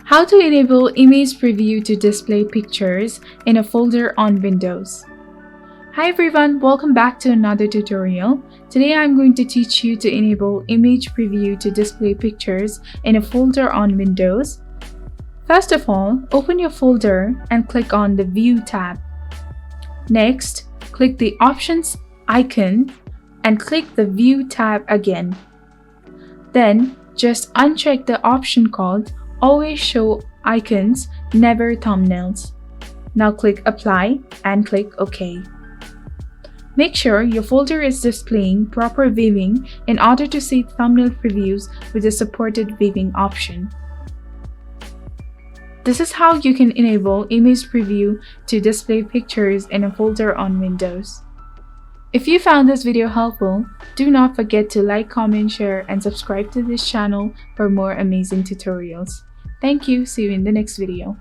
How to enable image preview to display pictures in a folder on Windows. Hi everyone, welcome back to another tutorial. Today I'm going to teach you to enable image preview to display pictures in a folder on Windows. First of all, open your folder and click on the View tab. Next, click the Options icon and click the View tab again. Then, just uncheck the option called Always Show Icons, Never Thumbnails. Now click Apply and click OK. Make sure your folder is displaying proper viewing in order to see thumbnail previews with the supported viewing option. This is how you can enable image preview to display pictures in a folder on Windows. If you found this video helpful, do not forget to like, comment, share, and subscribe to this channel for more amazing tutorials. Thank you. See you in the next video.